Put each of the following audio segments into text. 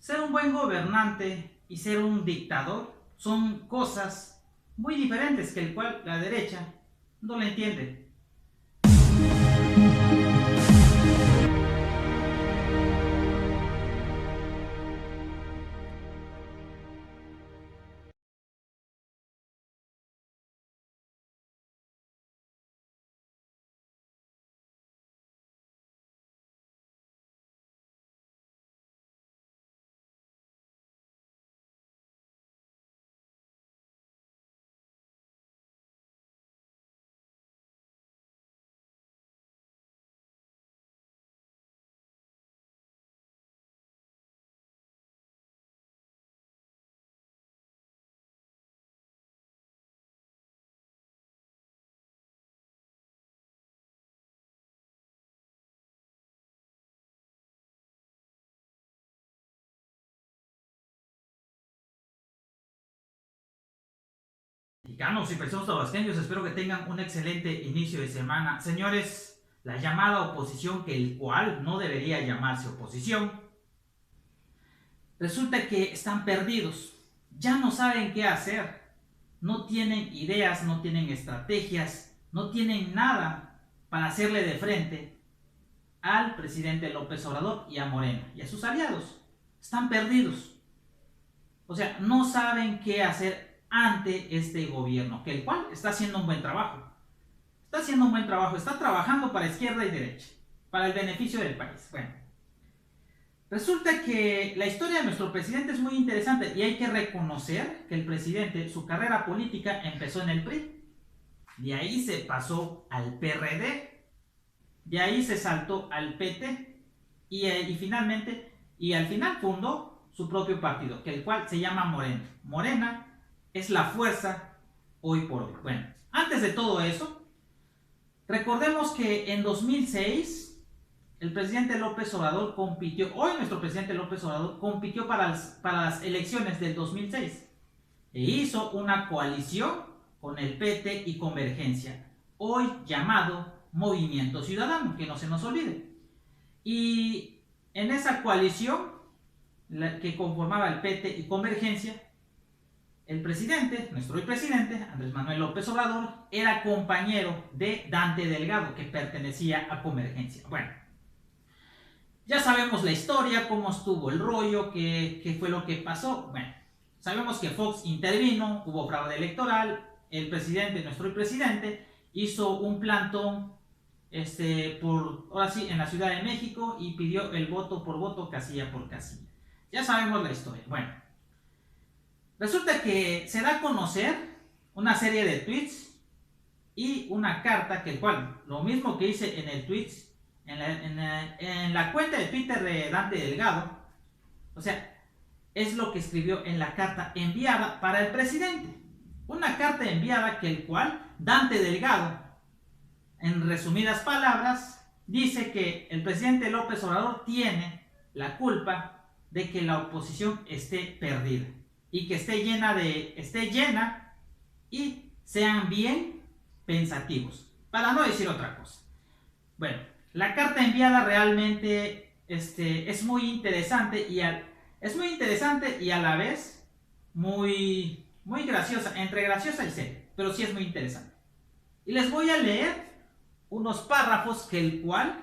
Ser un buen gobernante y ser un dictador son cosas muy diferentes que el cual la derecha no la entiende. Mexicanos y personas tabasqueños, espero que tengan un excelente inicio de semana. Señores, la llamada oposición, que el cual no debería llamarse oposición, resulta que están perdidos, ya no saben qué hacer, no tienen ideas, no tienen estrategias, no tienen nada para hacerle de frente al presidente López Obrador y a Morena y a sus aliados. Están perdidos, o sea, no saben qué hacer ante este gobierno, que el cual está haciendo un buen trabajo. Está haciendo un buen trabajo, está trabajando para izquierda y derecha, para el beneficio del país. Bueno, resulta que la historia de nuestro presidente es muy interesante y hay que reconocer que el presidente, su carrera política empezó en el PRI. De ahí se pasó al PRD, de ahí se saltó al PT y finalmente, y al final fundó su propio partido, que el cual se llama Morena. Morena es la fuerza hoy por hoy. Bueno, antes de todo eso, recordemos que en 2006 el presidente López Obrador compitió, hoy nuestro presidente López Obrador compitió para las elecciones del 2006 e hizo una coalición con el PT y Convergencia, hoy llamado Movimiento Ciudadano, que no se nos olvide. Y en esa coalición que conformaba el PT y Convergencia, el presidente, nuestro hoy presidente, Andrés Manuel López Obrador, era compañero de Dante Delgado, que pertenecía a Convergencia. Bueno, ya sabemos la historia, cómo estuvo el rollo, qué fue lo que pasó. Bueno, sabemos que Fox intervino, hubo fraude electoral, el presidente, nuestro presidente, hizo un plantón ahora sí, en la Ciudad de México y pidió el voto por voto, casilla por casilla. Ya sabemos la historia. Bueno, resulta que se da a conocer una serie de tweets y una carta, que el cual, lo mismo que hice en el tweet, en la cuenta de Twitter de Dante Delgado, o sea, es lo que escribió en la carta enviada para el presidente. Una carta enviada que el cual Dante Delgado, en resumidas palabras, dice que el presidente López Obrador tiene la culpa de que la oposición esté perdida y que esté llena y sean bien pensativos, para no decir otra cosa. Bueno, la carta enviada realmente es muy interesante y a la vez muy graciosa, entre graciosa y seria, pero sí es muy interesante. Y les voy a leer unos párrafos que el cual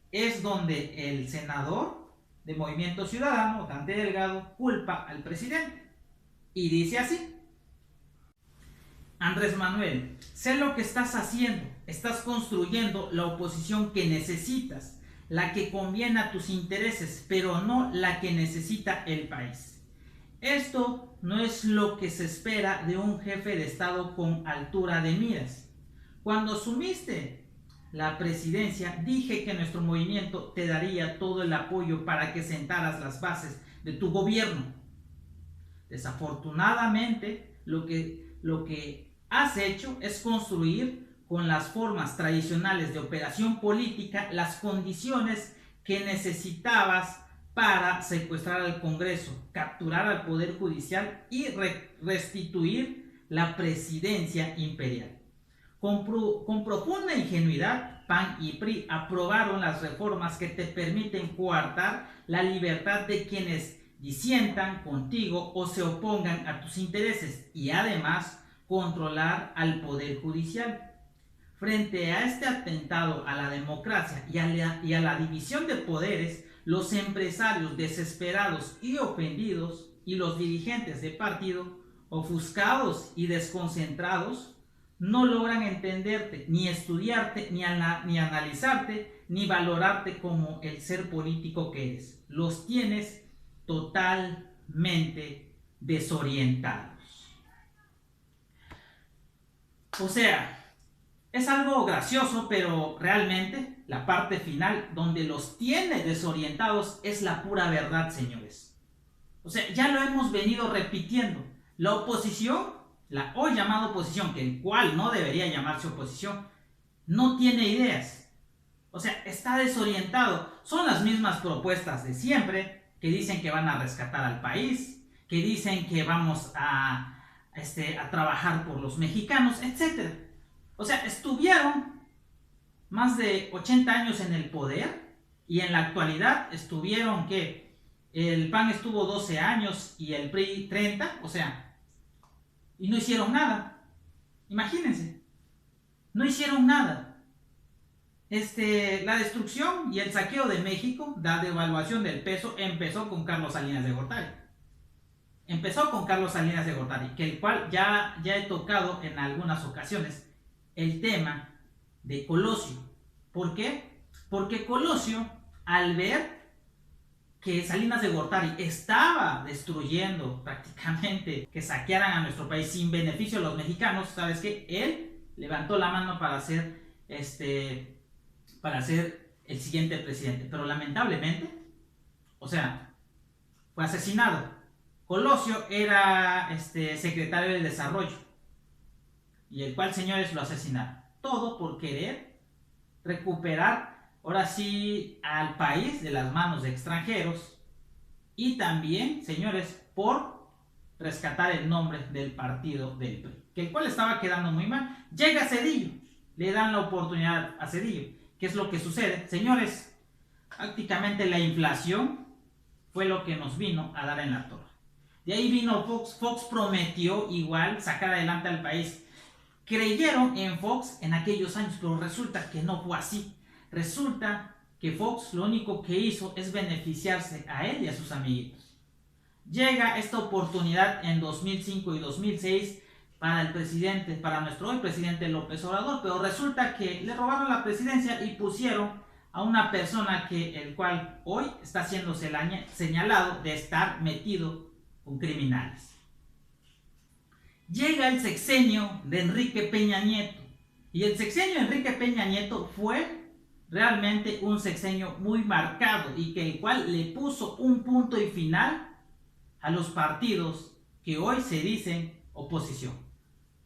es donde el senador de Movimiento Ciudadano, Dante Delgado, culpa al presidente. Y dice así: Andrés Manuel, sé lo que estás haciendo, estás construyendo la oposición que necesitas, la que conviene a tus intereses, pero no la que necesita el país. Esto no es lo que se espera de un jefe de Estado con altura de miras. Cuando asumiste la presidencia, dije que nuestro movimiento te daría todo el apoyo para que sentaras las bases de tu gobierno. Desafortunadamente, lo que has hecho es construir con las formas tradicionales de operación política las condiciones que necesitabas para secuestrar al Congreso, capturar al Poder Judicial y restituir la presidencia imperial. Con profunda ingenuidad, PAN y PRI aprobaron las reformas que te permiten coartar la libertad de quienes disientan contigo o se opongan a tus intereses y además controlar al Poder Judicial. Frente a este atentado a la democracia y a la división de poderes, los empresarios desesperados y ofendidos y los dirigentes de partido, ofuscados y desconcentrados, no logran entenderte, ni estudiarte, ni analizarte, ni valorarte como el ser político que eres. Los tienes totalmente desorientados. O sea, es algo gracioso, pero realmente la parte final donde los tiene desorientados es la pura verdad, señores. O sea, ya lo hemos venido repitiendo. La oposición, la hoy llamada oposición, que el cual no debería llamarse oposición, no tiene ideas. O sea, está desorientado. Son las mismas propuestas de siempre, que dicen que van a rescatar al país, que dicen que vamos a trabajar por los mexicanos, etc. O sea, estuvieron más de 80 años en el poder y en la actualidad estuvieron que el PAN estuvo 12 años y el PRI 30, o sea, y no hicieron nada. Imagínense, no hicieron nada. La destrucción y el saqueo de México, la devaluación del peso, empezó con Carlos Salinas de Gortari. Que el cual ya he tocado en algunas ocasiones el tema de Colosio. ¿Por qué? Porque Colosio, al ver que Salinas de Gortari estaba destruyendo prácticamente, que saquearan a nuestro país sin beneficio a los mexicanos, ¿sabes qué? Él levantó la mano para ser el siguiente presidente, pero lamentablemente, o sea, fue asesinado. Colosio era secretario de Desarrollo, y el cual, señores, lo asesinaron. Todo por querer recuperar, ahora sí, al país de las manos de extranjeros, y también, señores, por rescatar el nombre del partido del PRI, que el cual estaba quedando muy mal. Llega Zedillo, le dan la oportunidad a Zedillo. ¿Qué es lo que sucede? Señores, prácticamente la inflación fue lo que nos vino a dar en la torre. De ahí vino Fox. Fox prometió igual sacar adelante al país. Creyeron en Fox en aquellos años, pero resulta que no fue así. Resulta que Fox lo único que hizo es beneficiarse a él y a sus amiguitos. Llega esta oportunidad en 2005 y 2006 para nuestro hoy presidente López Obrador, pero resulta que le robaron la presidencia y pusieron a una persona el cual hoy está siendo señalado de estar metido con criminales. Llega el sexenio de Enrique Peña Nieto, y el sexenio de Enrique Peña Nieto fue realmente un sexenio muy marcado y el cual le puso un punto y final a los partidos que hoy se dicen oposición.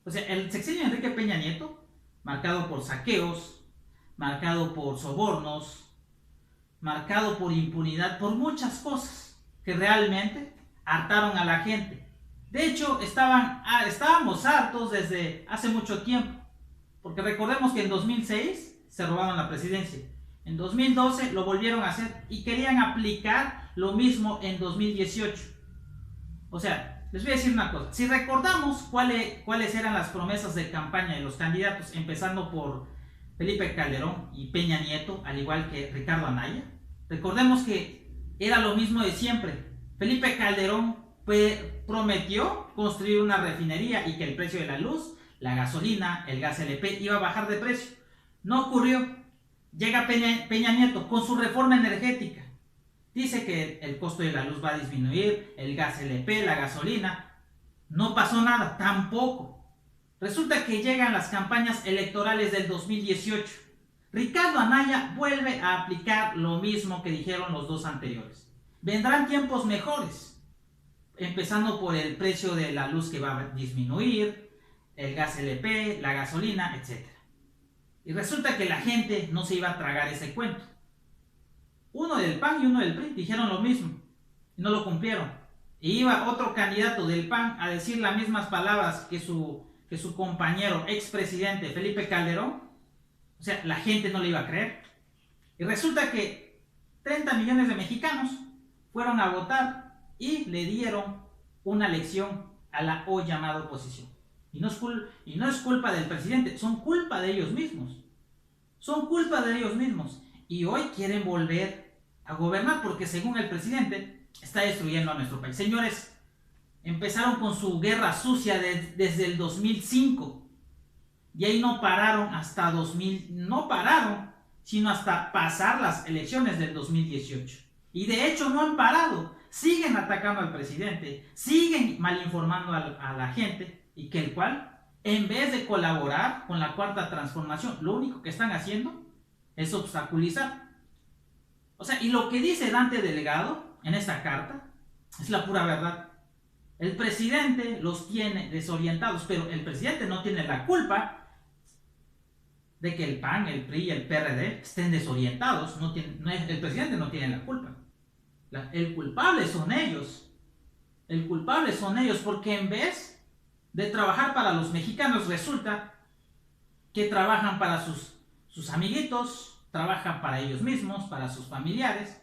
O sea, el sexenio de Enrique Peña Nieto, marcado por saqueos, marcado por sobornos, marcado por impunidad, por muchas cosas que realmente hartaron a la gente. De hecho, estábamos hartos desde hace mucho tiempo, porque recordemos que en 2006 se robaron la presidencia, en 2012 lo volvieron a hacer y querían aplicar lo mismo en 2018. O sea, les voy a decir una cosa, si recordamos cuáles eran las promesas de campaña de los candidatos, empezando por Felipe Calderón y Peña Nieto, al igual que Ricardo Anaya, recordemos que era lo mismo de siempre. Felipe Calderón prometió construir una refinería y que el precio de la luz, la gasolina, el gas LP iba a bajar de precio. No ocurrió. Llega Peña Nieto con su reforma energética. Dice que el costo de la luz va a disminuir, el gas LP, la gasolina. No pasó nada, tampoco. Resulta que llegan las campañas electorales del 2018. Ricardo Anaya vuelve a aplicar lo mismo que dijeron los dos anteriores. Vendrán tiempos mejores, empezando por el precio de la luz que va a disminuir, el gas LP, la gasolina, etc. Y resulta que la gente no se iba a tragar ese cuento. Uno del PAN y uno del PRI dijeron lo mismo y no lo cumplieron. Y iba otro candidato del PAN a decir las mismas palabras que su compañero expresidente Felipe Calderón. O sea, la gente no le iba a creer. Y resulta que 30 millones de mexicanos fueron a votar y le dieron una lección a la hoy llamada oposición. Y no es culpa del presidente, son culpa de ellos mismos. Son culpa de ellos mismos. Y hoy quieren volver a gobernar porque según el presidente está destruyendo a nuestro país. Señores, empezaron con su guerra sucia desde el 2005. Y ahí no pararon hasta 2000. No pararon, sino hasta pasar las elecciones del 2018. Y de hecho no han parado. Siguen atacando al presidente, siguen malinformando a la gente, y que el cual, en vez de colaborar con la cuarta transformación, lo único que están haciendo es obstaculizar. O sea, y lo que dice Dante Delgado en esta carta es la pura verdad. El presidente los tiene desorientados, pero el presidente no tiene la culpa de que el PAN, el PRI y el PRD estén desorientados. El presidente no tiene la culpa. El culpable son ellos. El culpable son ellos porque en vez de trabajar para los mexicanos, resulta que trabajan para sus amiguitos, trabajan para ellos mismos, para sus familiares,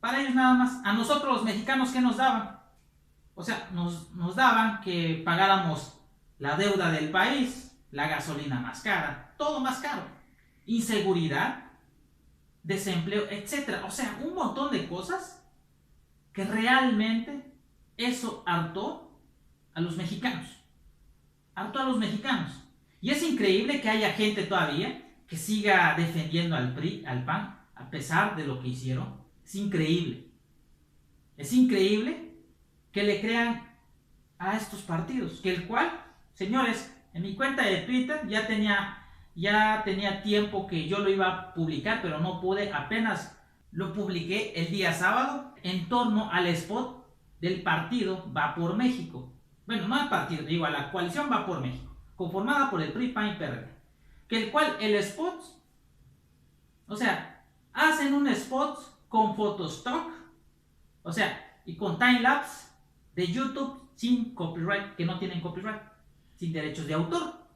para ellos nada más. A nosotros los mexicanos, ¿qué nos daban? O sea, nos daban que pagáramos la deuda del país, la gasolina más cara, todo más caro, inseguridad, desempleo, etc. O sea, un montón de cosas que realmente eso hartó a los mexicanos. Hartó a los mexicanos. Y es increíble que haya gente todavía que siga defendiendo al PRI, al PAN, a pesar de lo que hicieron. Es increíble. Es increíble que le crean a estos partidos. Que el cual, señores, en mi cuenta de Twitter ya tenía tiempo que yo lo iba a publicar, pero no pude. Apenas lo publiqué el día sábado en torno al spot del partido Va por México. Bueno, no al partido, digo a la coalición Va por México, conformada por el PRI, PAN y PRD. Que el cual el spot, o sea, hacen un spot con Photostock, o sea, y con timelapse de YouTube sin copyright, que no tienen copyright, sin derechos de autor.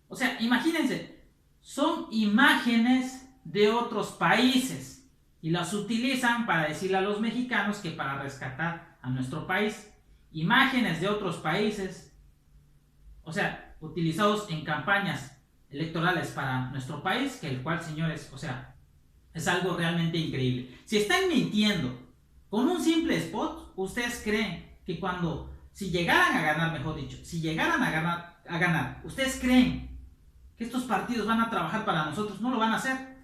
O sea, imagínense, son imágenes de otros países y las utilizan para decirle a los mexicanos que para rescatar a nuestro país. Imágenes de otros países, o sea, utilizados en campañas electorales para nuestro país, que el cual, señores, o sea, es algo realmente increíble. Si están mintiendo con un simple spot, ¿ustedes creen que si llegaran a ganar, mejor dicho, si llegaran a ganar, ¿ustedes creen que estos partidos van a trabajar para nosotros? No lo van a hacer.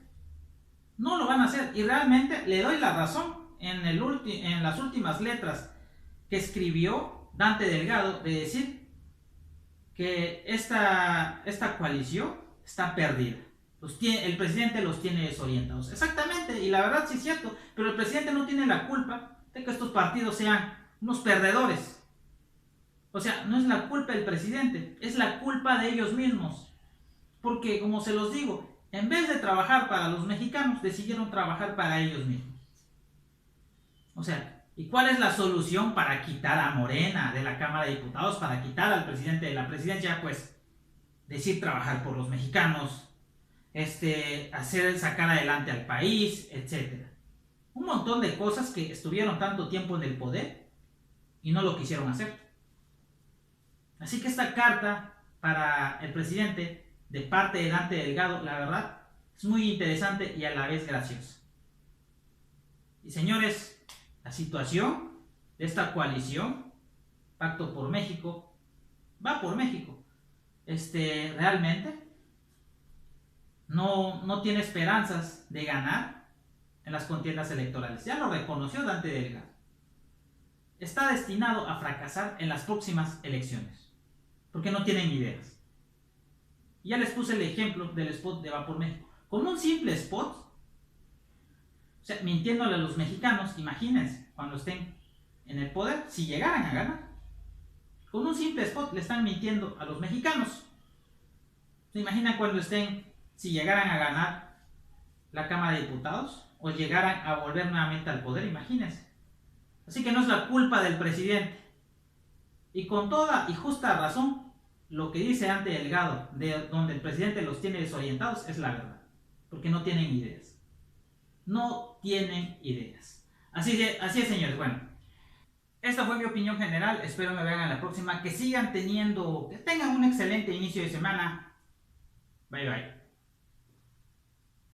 No lo van a hacer. Y realmente le doy la razón en las últimas letras que escribió Dante Delgado, de decir que esta coalición está perdida. El presidente los tiene desorientados. Exactamente, y la verdad sí es cierto, pero el presidente no tiene la culpa de que estos partidos sean unos perdedores. O sea, no es la culpa del presidente, es la culpa de ellos mismos. Porque, como se los digo, en vez de trabajar para los mexicanos, decidieron trabajar para ellos mismos. O sea, ¿y cuál es la solución para quitar a Morena de la Cámara de Diputados, para quitar al presidente de la presidencia? Pues decir trabajar por los mexicanos, sacar adelante al país, etc. Un montón de cosas que estuvieron tanto tiempo en el poder y no lo quisieron hacer. Así que esta carta para el presidente de parte de Dante Delgado, la verdad, es muy interesante y a la vez graciosa. Y señores, la situación de esta coalición, Pacto por México, Va por México, realmente no tiene esperanzas de ganar en las contiendas electorales. Ya lo reconoció Dante Delgado. Está destinado a fracasar en las próximas elecciones, porque no tienen ideas. Ya les puse el ejemplo del spot de Va por México. Con un simple spot, o sea, mintiéndole a los mexicanos, imagínense, cuando estén en el poder, si llegaran a ganar. Con un simple spot le están mintiendo a los mexicanos. ¿Se imaginan si llegaran a ganar la Cámara de Diputados? O llegaran a volver nuevamente al poder, imagínense. Así que no es la culpa del presidente. Y con toda y justa razón, lo que dice Dante Delgado, de donde el presidente los tiene desorientados, es la verdad. Porque no tienen ideas. No tienen ideas. Así es, señores. Bueno, esta fue mi opinión general. Espero me vean en la próxima. Que tengan un excelente inicio de semana. Bye bye.